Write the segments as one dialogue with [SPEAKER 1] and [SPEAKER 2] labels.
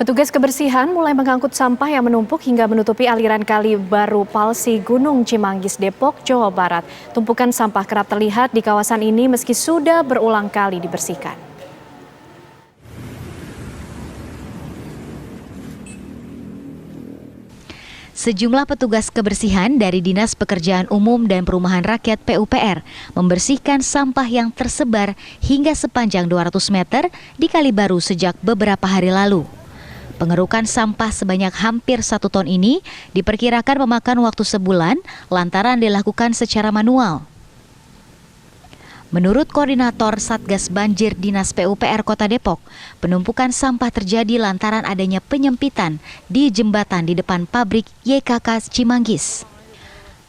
[SPEAKER 1] Petugas kebersihan mulai mengangkut sampah yang menumpuk hingga menutupi aliran kali baru Palsi Gunung Cimanggis, Depok, Jawa Barat. Tumpukan sampah kerap terlihat di kawasan ini meski sudah berulang kali dibersihkan.
[SPEAKER 2] Sejumlah petugas kebersihan dari Dinas Pekerjaan Umum dan Perumahan Rakyat PUPR membersihkan sampah yang tersebar hingga sepanjang 200 meter di Kali Baru sejak beberapa hari lalu. Pengerukan sampah sebanyak hampir 1 ton ini diperkirakan memakan waktu sebulan lantaran dilakukan secara manual. Menurut Koordinator Satgas Banjir Dinas PUPR Kota Depok, penumpukan sampah terjadi lantaran adanya penyempitan di jembatan di depan pabrik YKK Cimanggis.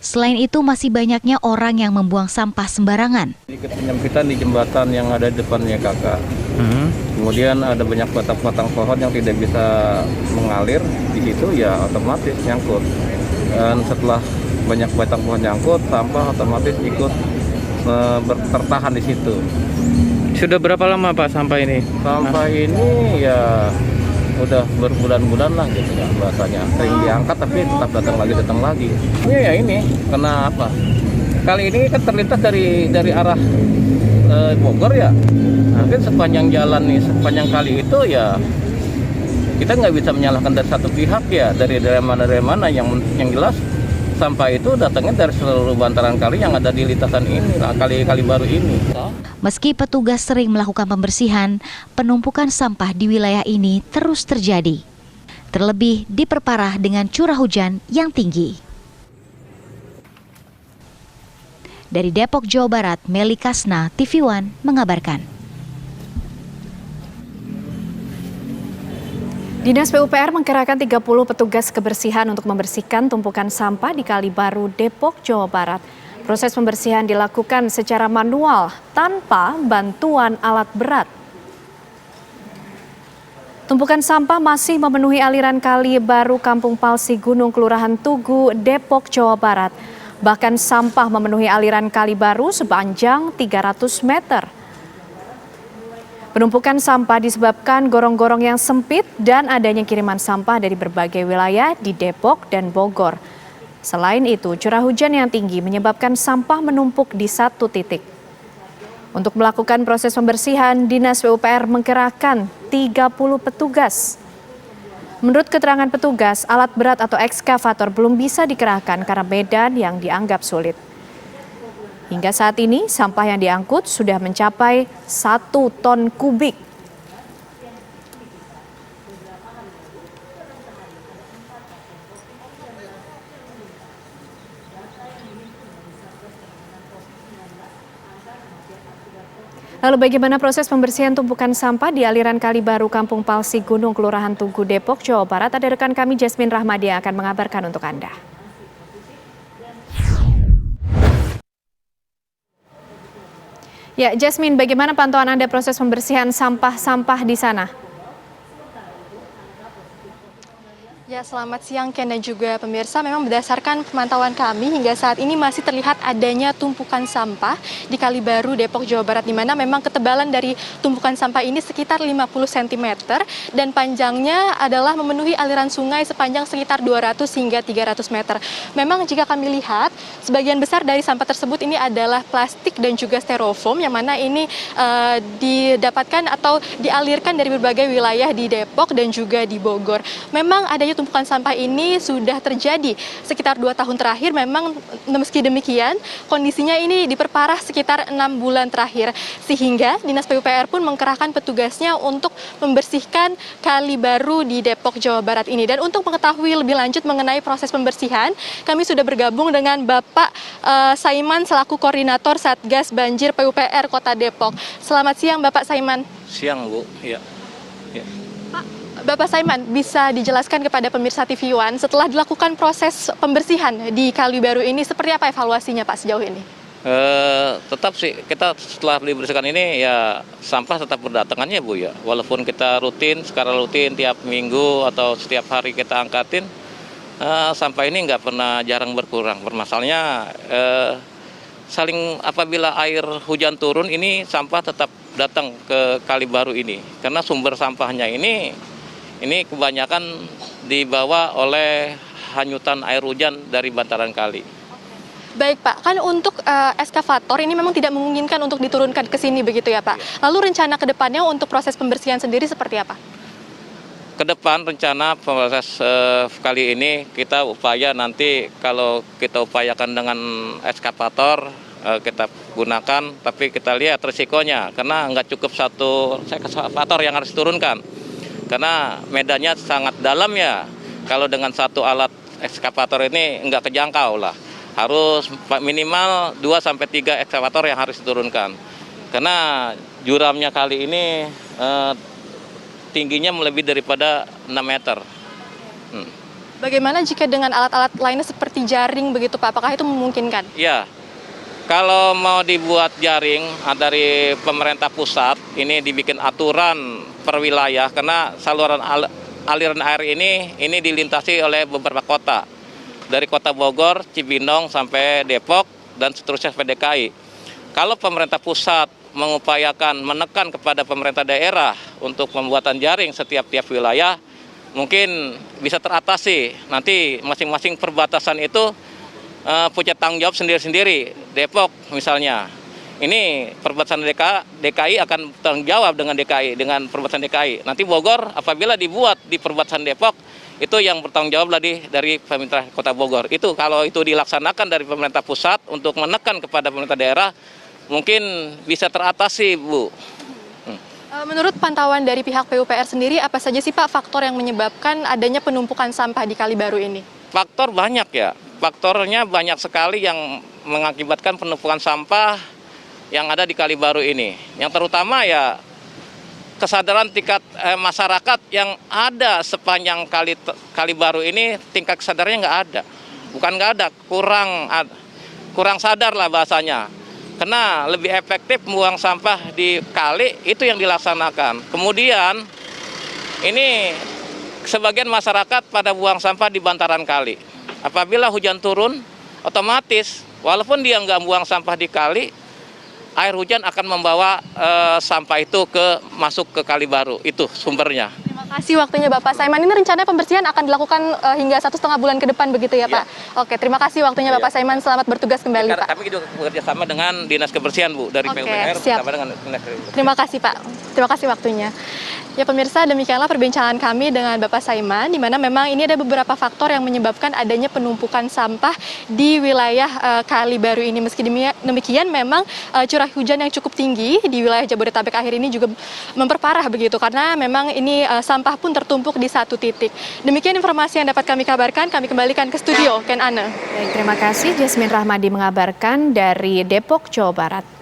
[SPEAKER 2] Selain itu masih banyaknya orang yang membuang sampah sembarangan.
[SPEAKER 3] Penyempitan di jembatan yang ada di depan YKK. Kemudian ada banyak batang-batang pohon yang tidak bisa mengalir di situ, ya otomatis nyangkut. Dan setelah banyak batang pohon nyangkut, sampah otomatis ikut tertahan di situ.
[SPEAKER 4] Sudah berapa lama Pak sampah ini?
[SPEAKER 3] Sampah ini ya udah berbulan-bulan lah gitu ya bahasanya. Sering diangkat tapi tetap datang lagi. Ini ya ini karena apa? Kali ini kan terlintas dari arah Bogor ya. Mungkin sepanjang jalan nih, sepanjang kali itu ya kita nggak bisa menyalahkan dari satu pihak ya, dari mana yang jelas sampah itu datangnya dari seluruh bantaran kali yang ada di lintasan ini, kali baru ini.
[SPEAKER 2] Meski petugas sering melakukan pembersihan, penumpukan sampah di wilayah ini terus terjadi. Terlebih diperparah dengan curah hujan yang tinggi. Dari Depok, Jawa Barat, Meli Kasna, TV One mengabarkan.
[SPEAKER 1] Dinas PUPR mengkerahkan 30 petugas kebersihan untuk membersihkan tumpukan sampah di Kali Baru, Depok, Jawa Barat. Proses pembersihan dilakukan secara manual tanpa bantuan alat berat. Tumpukan sampah masih memenuhi aliran Kali Baru Kampung Palsi Gunung Kelurahan Tugu, Depok, Jawa Barat. Bahkan sampah memenuhi aliran Kali Baru sepanjang 300 meter. Penumpukan sampah disebabkan gorong-gorong yang sempit dan adanya kiriman sampah dari berbagai wilayah di Depok dan Bogor. Selain itu, curah hujan yang tinggi menyebabkan sampah menumpuk di satu titik. Untuk melakukan proses pembersihan, Dinas PUPR mengkerahkan 30 petugas. Menurut keterangan petugas, alat berat atau ekskavator belum bisa dikerahkan karena medan yang dianggap sulit. Hingga saat ini, sampah yang diangkut sudah mencapai 1 ton kubik. Lalu bagaimana proses pembersihan tumpukan sampah di aliran Kali Baru Kampung Palsi Gunung Kelurahan Tugu, Depok, Jawa Barat? Ada rekan kami Jasmine Rahmadi yang akan mengabarkan untuk Anda. Ya, Jasmine, bagaimana pantauan Anda proses pembersihan sampah-sampah di sana?
[SPEAKER 5] Ya, selamat siang Ken dan juga pemirsa. Memang berdasarkan pemantauan kami hingga saat ini masih terlihat adanya tumpukan sampah di Kali Baru, Depok, Jawa Barat, di mana memang ketebalan dari tumpukan sampah ini sekitar 50 cm dan panjangnya adalah memenuhi aliran sungai sepanjang sekitar 200 hingga 300 meter. Memang jika kami lihat, sebagian besar dari sampah tersebut ini adalah plastik dan juga styrofoam yang mana ini didapatkan atau dialirkan dari berbagai wilayah di Depok dan juga di Bogor. Memang adanya tumpukan sampah ini sudah terjadi sekitar 2 tahun terakhir. Memang meski demikian kondisinya ini diperparah sekitar 6 bulan terakhir, sehingga Dinas PUPR pun mengkerahkan petugasnya untuk membersihkan Kali Baru di Depok, Jawa Barat ini. Dan untuk mengetahui lebih lanjut mengenai proses pembersihan, kami sudah bergabung dengan Bapak Saiman selaku Koordinator Satgas Banjir PUPR Kota Depok. Selamat siang Bapak Saiman.
[SPEAKER 3] Siang Bu, ya.
[SPEAKER 5] Bapak Saiman, bisa dijelaskan kepada pemirsa TV One setelah dilakukan proses pembersihan di Kali Baru ini, seperti apa evaluasinya Pak sejauh ini?
[SPEAKER 3] Tetap sih kita setelah dibersihkan ini ya sampah tetap berdatangannya Bu ya. Walaupun kita secara rutin tiap minggu atau setiap hari kita angkatin, sampah ini nggak pernah jarang berkurang. Permasalahannya apabila air hujan turun ini sampah tetap datang ke Kali Baru ini karena sumber sampahnya ini Ini kebanyakan dibawa oleh hanyutan air hujan dari bantaran kali.
[SPEAKER 5] Baik Pak, kan untuk eskavator ini memang tidak memungkinkan untuk diturunkan ke sini begitu ya Pak. Lalu rencana ke depannya untuk proses pembersihan sendiri seperti apa?
[SPEAKER 3] Ke depan rencana proses kali ini kita upaya nanti kalau kita upayakan dengan eskavator kita gunakan, tapi kita lihat risikonya karena nggak cukup satu eskavator yang harus diturunkan karena medannya sangat dalam ya. Kalau dengan satu alat eskavator ini nggak kejangkau lah, harus minimal 2-3 eskavator yang harus diturunkan karena juramnya kali ini tingginya melebihi daripada 6 meter.
[SPEAKER 5] Bagaimana jika dengan alat-alat lainnya seperti jaring begitu Pak? Apakah itu memungkinkan?
[SPEAKER 3] Ya, kalau mau dibuat jaring dari pemerintah pusat, ini dibikin aturan per wilayah karena saluran aliran air ini dilintasi oleh beberapa kota. Dari kota Bogor, Cibinong sampai Depok dan seterusnya sampai DKI. Kalau pemerintah pusat mengupayakan menekan kepada pemerintah daerah untuk pembuatan jaring setiap wilayah, mungkin bisa teratasi. Nanti masing-masing perbatasan itu punya tanggung jawab sendiri-sendiri. Depok misalnya, ini perbatasan DKI akan tanggung jawab dengan DKI, dengan perbatasan DKI. Nanti Bogor apabila dibuat di perbatasan Depok, itu yang bertanggung jawab dari pemerintah kota Bogor. Itu kalau itu dilaksanakan dari pemerintah pusat untuk menekan kepada pemerintah daerah, mungkin bisa teratasi, Bu.
[SPEAKER 5] Menurut pantauan dari pihak PUPR sendiri, apa saja sih Pak faktor yang menyebabkan adanya penumpukan sampah di Kali Baru ini?
[SPEAKER 3] Faktor banyak ya, faktornya banyak sekali yang mengakibatkan penumpukan sampah yang ada di Kali Baru ini. Yang terutama ya kesadaran tingkat masyarakat yang ada sepanjang Kali Baru ini, tingkat kesadarannya nggak ada. Bukan nggak ada, kurang sadar lah bahasanya. Karena lebih efektif membuang sampah di kali, itu yang dilaksanakan. Kemudian ini sebagian masyarakat pada buang sampah di bantaran kali. Apabila hujan turun, otomatis walaupun dia nggak buang sampah di kali, air hujan akan membawa sampah itu masuk ke Kali Baru. Itu sumbernya.
[SPEAKER 5] Terima kasih waktunya Bapak Saiman. Ini rencana pembersihan akan dilakukan hingga 1,5 bulan ke depan begitu ya Pak? Oke, terima kasih waktunya Bapak Saiman. Selamat bertugas kembali Pak.
[SPEAKER 3] Kami juga bekerja sama dengan Dinas Kebersihan, Bu, dari PUPR.
[SPEAKER 5] Siap.
[SPEAKER 3] Dengan Dinas Kebersihan.
[SPEAKER 5] Terima kasih Pak. Terima kasih waktunya. Ya pemirsa, demikianlah perbincangan kami dengan Bapak Saiman, di mana memang ini ada beberapa faktor yang menyebabkan adanya penumpukan sampah di wilayah Kali Baru ini. Meski demikian, memang curah hujan yang cukup tinggi di wilayah Jabodetabek akhir ini juga memperparah begitu, karena memang ini sampah pun tertumpuk di satu titik. Demikian informasi yang dapat kami kabarkan. Kami kembalikan ke studio, Ken Ane.
[SPEAKER 1] Baik, terima kasih Jasmine Rahmadi mengabarkan dari Depok, Jawa Barat.